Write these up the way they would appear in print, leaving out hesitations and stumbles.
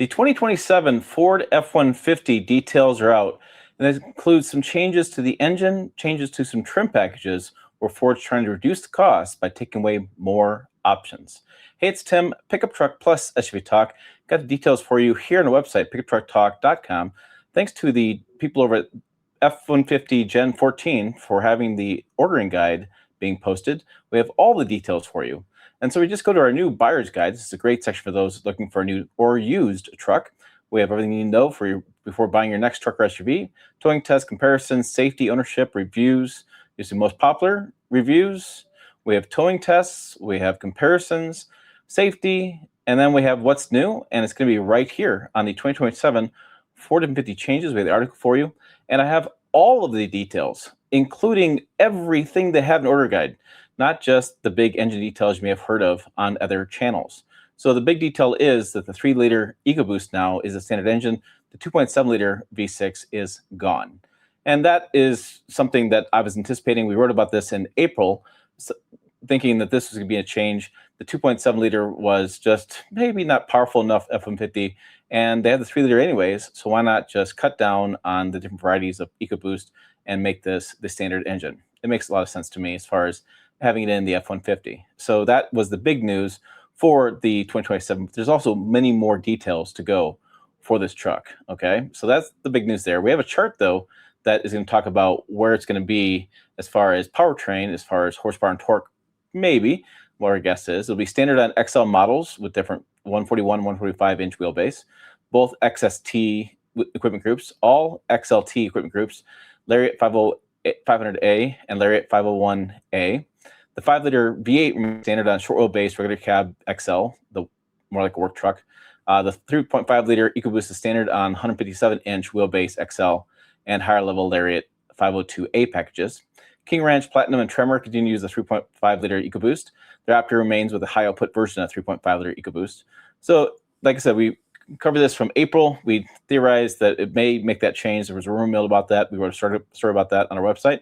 The 2027 Ford F-150 details are out, and it includes some changes to the engine, changes to some trim packages, where Ford's trying to reduce the cost by taking away more options. Hey, it's Tim, Pickup Truck Plus SUV Talk. Got the details for you here on the website, pickuptrucktalk.com. Thanks to the people over at F-150 Gen 14 for having the ordering guide being posted. We have all the details for you. And so we just go to our new buyer's guide. This is a great section for those looking for a new or used truck. We have everything you need to know for you before buying your next truck or SUV. Towing test comparisons, safety, ownership, reviews. These are the most popular reviews. We have towing tests. We have comparisons, safety, and then we have what's new. And it's going to be right here on the 2027 Ford F-150 changes. We have the article for you. And I have all of the details, including everything they have in order guide, not just the big engine details you may have heard of on other channels. So the big detail is that the 3-liter EcoBoost now is a standard engine. The 2.7-liter V6 is gone. And that is something that I was anticipating. We wrote about this in April, thinking that this was going to be a change. The 2.7-liter was just maybe not powerful enough F-150, and they have the 3-liter anyways, so why not just cut down on the different varieties of EcoBoost and make this the standard engine? It makes a lot of sense to me as far as having it in the F-150. So that was the big news for the 2027. There's also many more details to go for this truck, okay? So that's the big news there. We have a chart, though, that is going to talk about where it's going to be as far as powertrain, as far as horsepower and torque, maybe, what our guess is. It'll be standard on XL models with different 141 and 145-inch wheelbase, both XST equipment groups, all XLT equipment groups, Lariat 500A and Lariat 501A. The 5-liter V8 remains standard on short wheelbase regular cab XL, the more like a work truck. The 3.5-liter EcoBoost is standard on 157-inch wheelbase XL and higher level Lariat 502A packages. King Ranch, Platinum, and Tremor continue to use the 3.5-liter EcoBoost. The Raptor remains with a high output version of 3.5-liter EcoBoost. So, like I said, we covered this from April. We theorized that it may make that change. There was a rumor mill about that. We wrote a story about that on our website.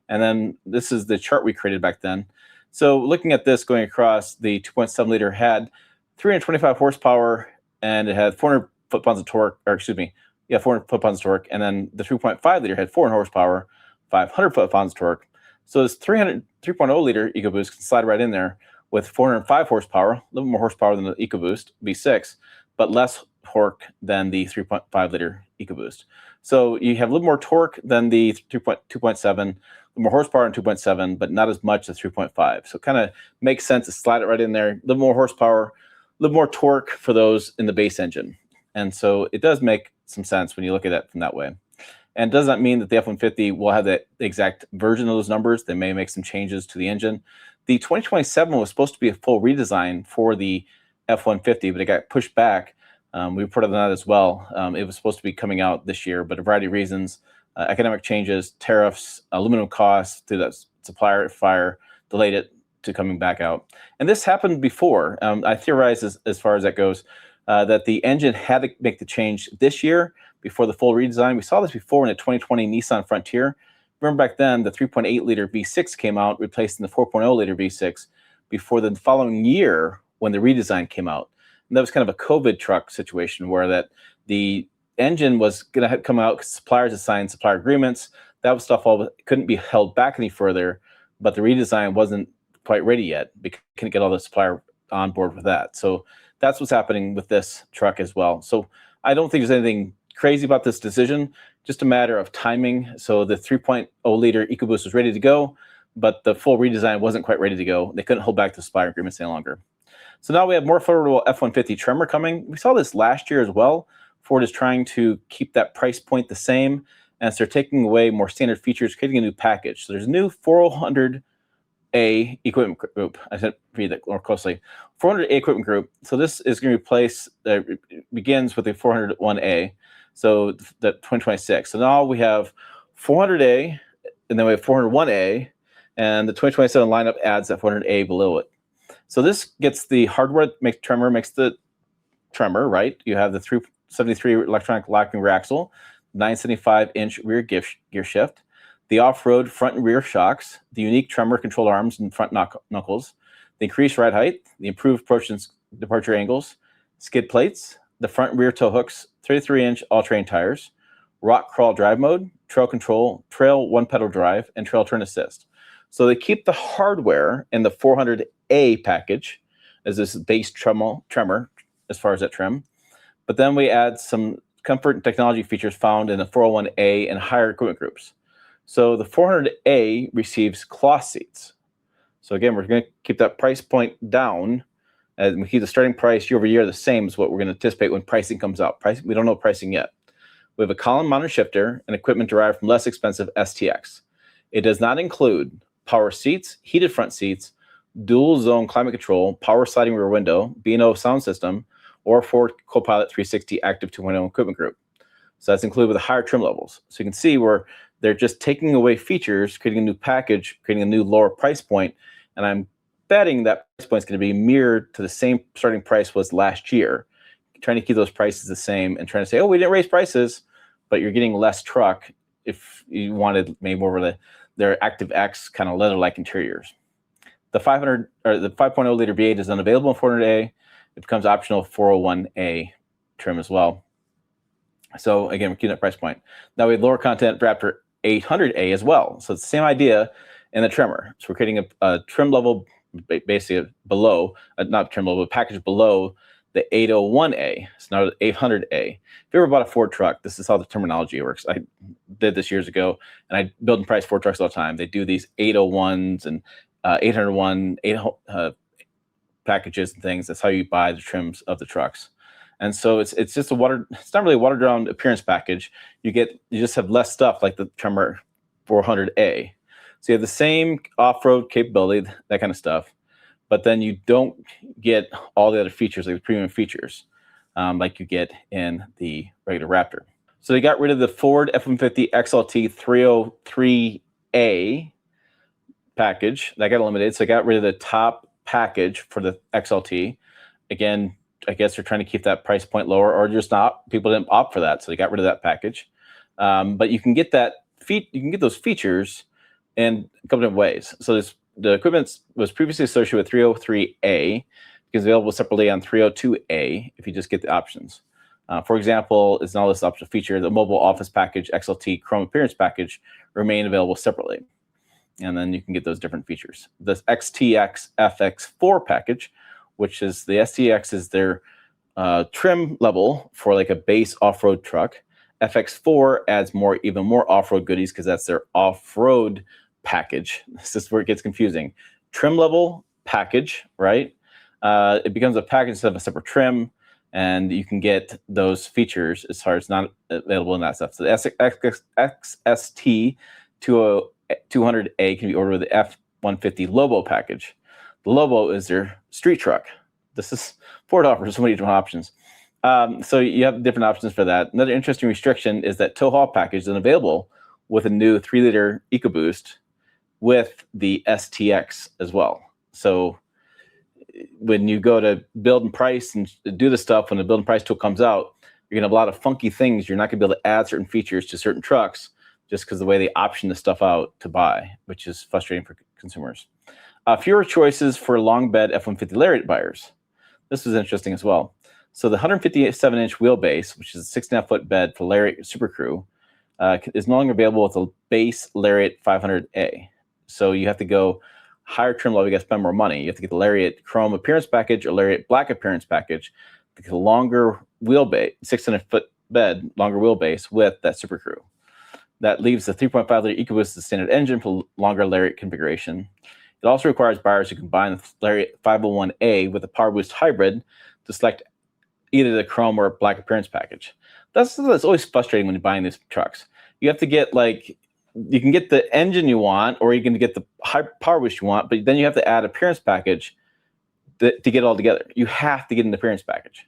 And then this is the chart we created back then. So looking at this going across, the 2.7-liter had 325 horsepower and it had 400 foot-pounds of torque, or excuse me, 400 foot-pounds of torque. And then the 3.5-liter had 400 horsepower, 500 foot-pounds of torque. So this 3.0-liter EcoBoost can slide right in there with 405 horsepower, a little more horsepower than the EcoBoost V6, but less torque than the 3.5-liter EcoBoost. So you have a little more torque than the 2.7, more horsepower in 2.7, but not as much as 3.5. So it kind of makes sense to slide it right in there. A little more horsepower, a little more torque for those in the base engine. And so it does make some sense when you look at it from that way. And does not mean that the F-150 will have the exact version of those numbers. They may make some changes to the engine. The 2027 was supposed to be a full redesign for the F-150, but it got pushed back. We reported on that as well. It was supposed to be coming out this year, but a variety of reasons, economic changes, tariffs, aluminum costs through that supplier fire delayed it to coming back out. And this happened before. I theorized as far as that goes, that the engine had to make the change this year before the full redesign. We saw this before in the 2020 Nissan Frontier. Remember back then, the 3.8-liter V6 came out, replacing the 4.0-liter V6 before the following year when the redesign came out. And that was kind of a COVID truck situation where that the engine was going to come out because suppliers had signed supplier agreements. That was stuff all couldn't be held back any further, but the redesign wasn't quite ready yet because couldn't get all the supplier on board with that. So that's what's happening with this truck as well. So I don't think there's anything crazy about this decision, just a matter of timing. So the 3.0-liter EcoBoost was ready to go, but the full redesign wasn't quite ready to go. They couldn't hold back the supplier agreements any longer. So now we have more affordable F-150 Tremor coming. We saw this last year as well. Ford is trying to keep that price point the same, and so they're taking away more standard features, creating a new package. So there's a new 400A equipment group. I should read that more closely. 400A equipment group. So this is going to replace, begins with the 401A, so the 2026. So now we have 400A, and then we have 401A, and the 2027 lineup adds that 400A below it. So this gets the hardware that makes the Tremor, right? You have the 373 electronic locking rear axle, 975-inch rear gear shift, the off-road front and rear shocks, the unique Tremor control arms and front knuckles, the increased ride height, the improved approach and departure angles, skid plates, the front and rear tow hooks, 33-inch all-terrain tires, rock crawl drive mode, trail control, trail one-pedal drive, and trail turn assist. So they keep the hardware in the 400A package as this base tremor as far as that trim. But then we add some comfort and technology features found in the 401A and higher equipment groups. So the 400A receives cloth seats. So again, we're going to keep that price point down, and we keep the starting price year over year the same as what we're going to anticipate when pricing comes out. We don't know pricing yet. We have a column-mounted shifter and equipment derived from less expensive STX. It does not include power seats, heated front seats, dual zone climate control, power sliding rear window, B&O sound system, or Ford Copilot 360 Active 2.0 equipment group. So that's included with the higher trim levels. So you can see where they're just taking away features, creating a new package, creating a new lower price point, and I'm betting that price point is going to be mirrored to the same starting price was last year, trying to keep those prices the same and trying to say, oh, we didn't raise prices, but you're getting less truck if you wanted maybe more of their Active X kind of leather-like interiors. The 5.0 liter V8 is unavailable in 400A. It becomes optional 401A trim as well. So again, we're keeping that price point. Now we have lower content Raptor 800A as well. So it's the same idea in the Tremor. So we're creating a trim level basically below, not trim level, but package below the 801A. It's now the 800A. If you ever bought a Ford truck, this is how the terminology works. I did this years ago, and I build and price Ford trucks all the time. They do these 801s and 801 packages and things. That's how you buy the trims of the trucks. And so it's just it's not really a watered down appearance package. You just have less stuff like the Tremor 400A. So you have the same off-road capability, that kind of stuff, but then you don't get all the other features, like the premium features, like you get in the regular Raptor. So they got rid of the Ford F-150 XLT 303A package. That got eliminated. So they got rid of the top package for the XLT. Again, I guess they're trying to keep that price point lower, or just not. People didn't opt for that, so they got rid of that package. But you can get those features in a couple different ways. So the equipment was previously associated with 303A, because available separately on 302A if you just get the options. For example, it's now this optional feature. The mobile office package, XLT Chrome appearance package remain available separately. And then you can get those different features. The XTX FX4 package, which is the STX is their trim level for like a base off-road truck. FX4 adds even more off-road goodies because that's their off-road package. This is where it gets confusing. Trim level package, right? It becomes a package instead of a separate trim, and you can get those features as far as not available in that stuff. So the XST 200A can be ordered with the F-150 Lobo package. The Lobo is their street truck. This is Ford offers so many different options. So you have different options for that. Another interesting restriction is that tow haul package is unavailable with a new 3-liter EcoBoost with the STX as well. So when you go to build and price and do the stuff, when the build and price tool comes out, you're going to have a lot of funky things. You're not going to be able to add certain features to certain trucks just because of the way they option the stuff out to buy, which is frustrating for consumers. Fewer choices for long bed F-150 Lariat buyers. This is interesting as well. So the 157-inch wheelbase, which is a 6.5-foot bed for Lariat Super Crew, is no longer available with the base Lariat 500A. So you have to go higher trim level, you got to spend more money. You have to get the Lariat Chrome appearance package or Lariat Black appearance package to get a longer wheelbase, 600-foot bed, longer wheelbase with that Super Crew. That leaves the 3.5-liter EcoBoost the standard engine for longer Lariat configuration. It also requires buyers who combine the Lariat 501A with the PowerBoost hybrid to select either the Chrome or Black appearance package. That's always frustrating when you're buying these trucks. You have to get you can get the engine you want, or you can get the PowerBoost you want, but then you have to add appearance package to get it all together. You have to get an appearance package.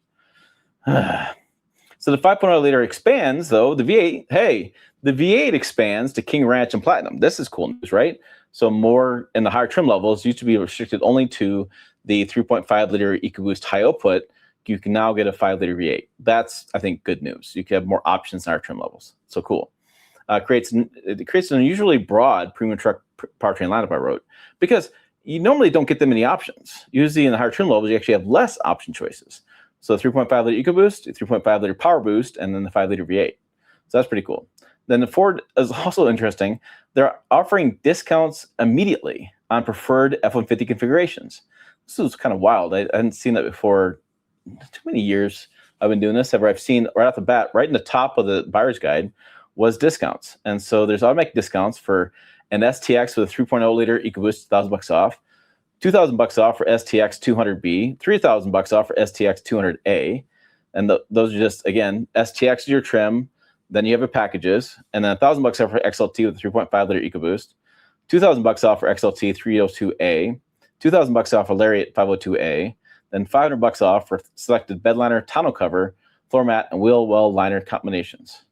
So the 5.0 liter expands, though. The V8, hey, the V8 expands to King Ranch and Platinum. This is cool news, right? So more in the higher trim levels used to be restricted only to the 3.5 liter EcoBoost high output. You can now get a 5-liter V8. That's, I think, good news. You can have more options in our trim levels. So cool. It creates an unusually broad premium truck powertrain lineup, I wrote, because you normally don't get that many options. Usually in the higher trim levels, you actually have less option choices. So 3.5 liter EcoBoost, 3.5 liter Power Boost, and then the 5 liter V8. So that's pretty cool. Then the Ford is also interesting. They're offering discounts immediately on preferred F-150 configurations. This is kind of wild. I hadn't seen that before. Too many years I've been doing this. Ever I've seen right off the bat, right in the top of the buyer's guide, was discounts. And so there's automatic discounts for an STX with a 3.0 liter EcoBoost, $1,000 off, $2,000 off for STX 200B, $3,000 off for STX 200A. And those are just, again, STX is your trim. Then you have your packages, and then $1,000 off for XLT with a 3.5 liter EcoBoost, $2,000 off for XLT 302A, $2,000 off for Lariat 502A, then $500 off for selected bed liner, tonneau cover, floor mat, and wheel well liner combinations.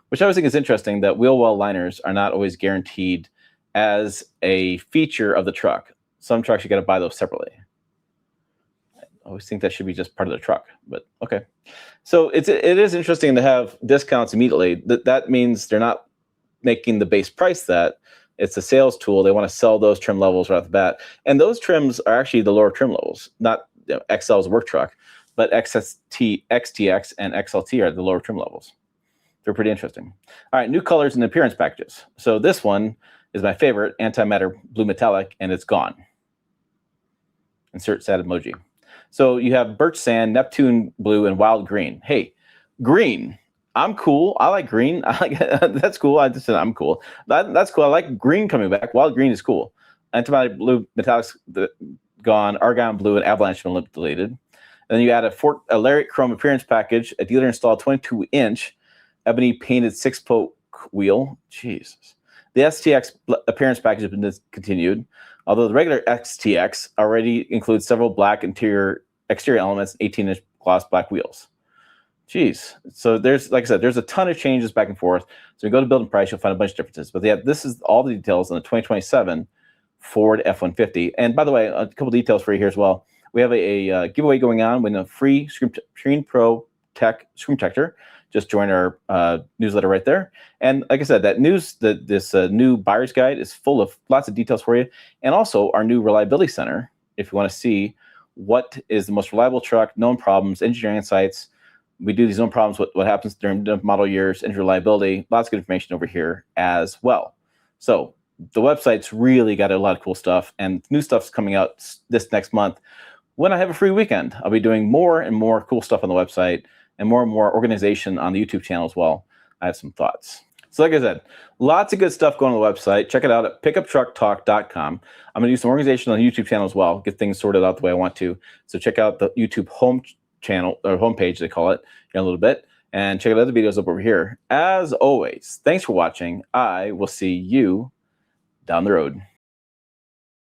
Which I always think is interesting that wheel well liners are not always guaranteed as a feature of the truck. Some trucks you got to buy those separately. I always think that should be just part of the truck, but okay. So it is interesting to have discounts immediately. That means they're not making the base price that. It's a sales tool. They want to sell those trim levels right off the bat. And those trims are actually the lower trim levels, not XL's work truck, but XST, XTX, and XLT are the lower trim levels. They're pretty interesting. All right, new colors and appearance packages. So this one is my favorite, antimatter blue metallic, and it's gone. Insert sad emoji. So you have birch sand, Neptune blue, and wild green. Hey, green. I'm cool. I like green. I like that's cool. I just said I'm cool. That's cool. I like green coming back. Wild green is cool. Antimatter blue metallics gone. Argon blue and avalanche been deleted. And then you add a Lariat chrome appearance package, a dealer installed 22-inch ebony painted 6-spoke wheel. Jesus. The STX appearance package has been discontinued, although the regular XTX already includes several black exterior elements and 18-inch gloss black wheels. Jeez. So there's, like I said, there's a ton of changes back and forth. So you go to build and price, you'll find a bunch of differences. But yeah, this is all the details on the 2027 Ford F-150. And by the way, a couple details for you here as well. We have a giveaway going on with a free Screen Pro Tech screen protector. Just join our newsletter right there. And like I said, that this new buyer's guide is full of lots of details for you. And also our new reliability center, if you want to see what is the most reliable truck, known problems, engineering insights. We do these known problems, what happens during the model years, and reliability. Lots of good information over here as well. So the website's really got a lot of cool stuff, and new stuff's coming out this next month. When I have a free weekend, I'll be doing more and more cool stuff on the website and more organization on the YouTube channel as well. I have some thoughts. So like I said, lots of good stuff going on the website. Check it out at pickuptrucktalk.com. I'm going to do some organization on the YouTube channel as well, get things sorted out the way I want to. So check out the YouTube home channel, or homepage, they call it, in a little bit. And check out other videos up over here. As always, thanks for watching. I will see you down the road.